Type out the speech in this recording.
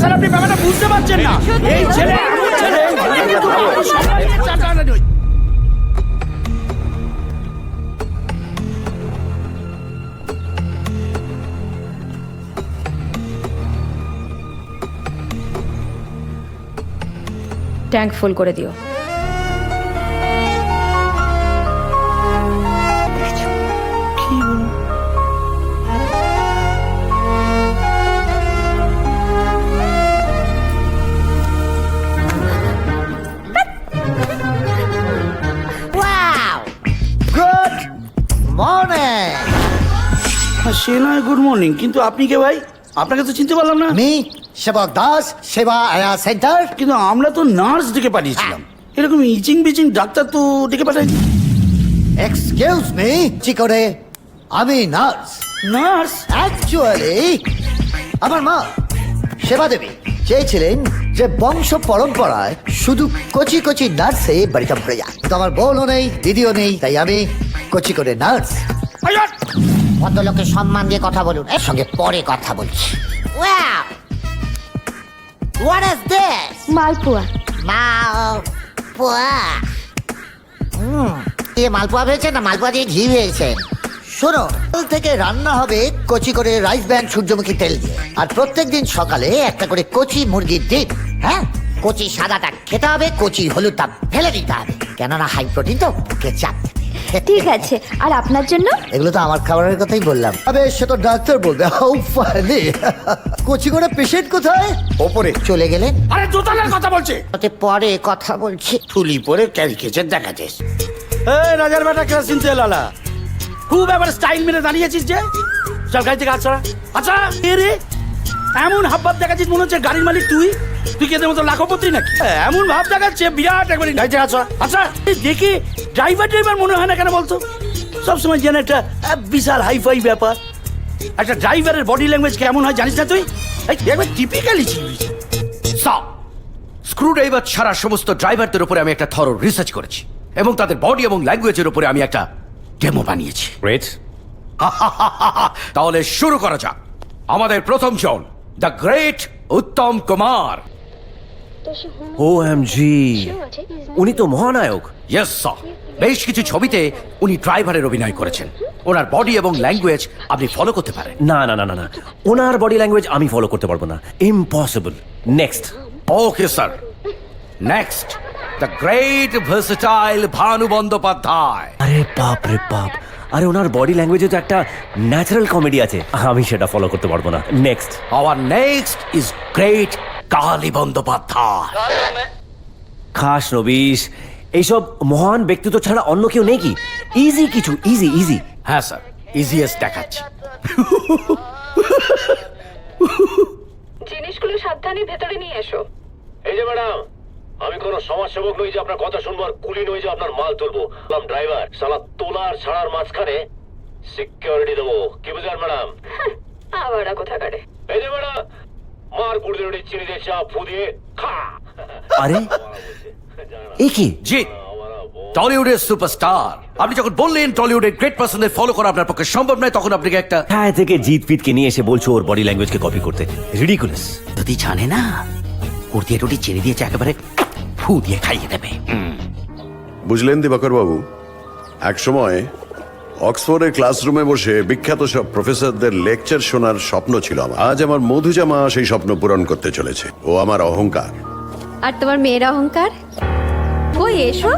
Sir আপনি ব্যাপারটা বুঝতে পারছেন না। এই ছেলে এমন ছেলে সবাইকে চাটানো। ট্যাঙ্ক ফুল করে দিও। Good morning. সে নয় গুড মর্নিং, কিন্তু আপনি কে ভাই? আপনাকে তো চিনতে পারলাম না। আমি সেবক দাস, সেবা আয়া সেন্টার। কিন্তু আমরা তো নার্স ডেকে পাঠিয়েছিলাম, এরকম ইচিং বিচিং ডাক্তার তো ডেকে পাঠাইনি। এক্সকিউজ মি, কি করে? আমি নার্স। নার্স? অ্যাকচুয়ালি আমার মা সেবা দেবী চেয়েছিলেন যে বংশ পরম্পরায় শুধু কচি কচি নার্সে বাড়িটা ভরে যায়। তো আমার বোনও নেই, দিদিও নেই, তাই আমি কচি করে নার্স। ভদ্রলোকের সম্মান দিয়ে কথা বলুন, এর সঙ্গে পরে কথা বলছি। Wow! What is this? মালপোয়া। মালপোয়া। মালপোয়া ভেবেছে না মালপোয়া দিয়ে ঘি ভেবেছে? শোনো, তেল থেকে রান্না হবে কচি করে রাইস ব্যান্ড সূর্যমুখী তেল দিয়ে, আর প্রত্যেকদিন সকালে একটা করে কচি মুরগির ডিম। হ্যাঁ, কচি সাদাটা খেতে হবে, কচি হলুদটা ফেলে দিতে হবে, কেননা হাই প্রোটিন তো মুখে চাপ দেবে। ঠিক আছে, আর আপনার জন্য? এগুলো তো আমার খাবারের কথাই বললাম। আবে সে তো ডাক্তার বলবে। How funny. কচি করে পেশেন্ট কোথায়? ওপরে চলে গেলেন? আরে দোতলার কথা বলছে। ওতে পরে কথা বলছি। থুলি পরে ক্যারিকেচার দেখাচ্ছিস। এই রাজার বেটা কেরাসিন তেল আলা, খুব এবার স্টাইল মেরে দাঁড়িয়েছিস যে। চল গাড়ি থেকে আছড়া আচ্ছা। এ রে, এমন হাবভাব দেখাচ্ছিস মনে হচ্ছে গাড়ির মালিক তুই। তুই কেদের মতো লাখপতি নাকি? এমন ভাব দেখাচ্ছে বিরাট একবার গাড়ি থেকে আছড়া। আচ্ছা দেখি ড্রাইভার মনে হয় না কেন বলতো? সবসময় যেন একটা বিশাল হাইফাই ব্যাপার। একটা ড্রাইভারের বডি ল্যাঙ্গুয়েজ কেমন হয় জানিস না তুই? একবার টিপিক্যালি ছিলিস। স্ক্রুড্রাইভার ছাড়া সমস্ত ড্রাইভারদের উপরে আমি একটা থরো রিসার্চ করেছি এবং তাদের বডি এবং ল্যাঙ্গুয়েজের উপরে আমি একটা ডেমো বানিয়েছি। গ্রেট। তাহলে শুরু করা যাক। আমাদের প্রথম জন, the great Uttam Kumar. OMG, উনি তো মহানায়ক। ইয়েস স্যার, বেশ কিছু ছবিতে উনি ড্রাইভারের অভিনয় করেছেন। ওনার বডি এবং ল্যাঙ্গুয়েজ আপনি ফলো করতে পারেন। না না না না না, ওনার বডি ল্যাঙ্গুয়েজ আমি ফলো করতে পারবো না, impossible. Next. Okay sir. Next, the great versatile Bhanu Bandyopadhyay. আরে বাপ রে বাপ, আরে ওনার বডি ল্যাঙ্গুয়েজে তো একটা ন্যাচারাল কমেডি আছে, আমি সেটা ফলো করতে পারবো না। Next. Hour next is great Kali Bandyopadhyay. খাস নবিশ, এইসব মহান ব্যক্তিত্ব ছাড়া অন্য কেউ নেই কি? ইজি কিছু, ইজি ইজি। হ্যাঁ স্যার, ইজিয়েস্ট দেখাচ্ছি। জিনিসগুলো সাবধানে ভেতরে নিয়ে এসো। এই যে ম্যাডাম, আমি কোন সমাজসেবক নই যে আপনার কথা শুনবো আর কুলি নই যে আপনার মাল তুলবো। ড্রাইভার শালা তোলার ছাড়ার মাঝখানে সিকিউরিটি দেবো, কি বুঝলেন ম্যাডাম? আবার কোথাকারে। এই যে ম্যাডাম, মার কুড়ি রুটি চিনি দিয়ে চা ফু দিয়ে খা। আরে এই কি? জি, টলিউডের সুপারস্টার। আপনি যখন বললেন টলিউডের গ্রেট পার্সনদের ফলো করা আপনার পক্ষে সম্ভব নয়, তখন আপনাকে একটা হ্যাঁ থেকে জিত ফিতকে নিয়ে এসে বলছো ওর বডি ল্যাঙ্গুয়েজকে কপি করতে। রিডিকুলাস। যদি জানে না কুর্তি টুটি চিনি দিয়েছে, একেবারে ফু দিয়ে খাইয়ে দেবে। বুঝলেন দিবাকর বাবু, এক সময় অক্সফোর্ডের ক্লাসরুমে বসে বিখ্যাত সব প্রফেসরদের লেকচার শোনার স্বপ্ন ছিল আমার। আজ আমার মধুজামা সেই স্বপ্ন পূরণ করতে চলেছে। ও আমার অহংকার। আর তোমার মেয়ের অহংকার? কই এসো।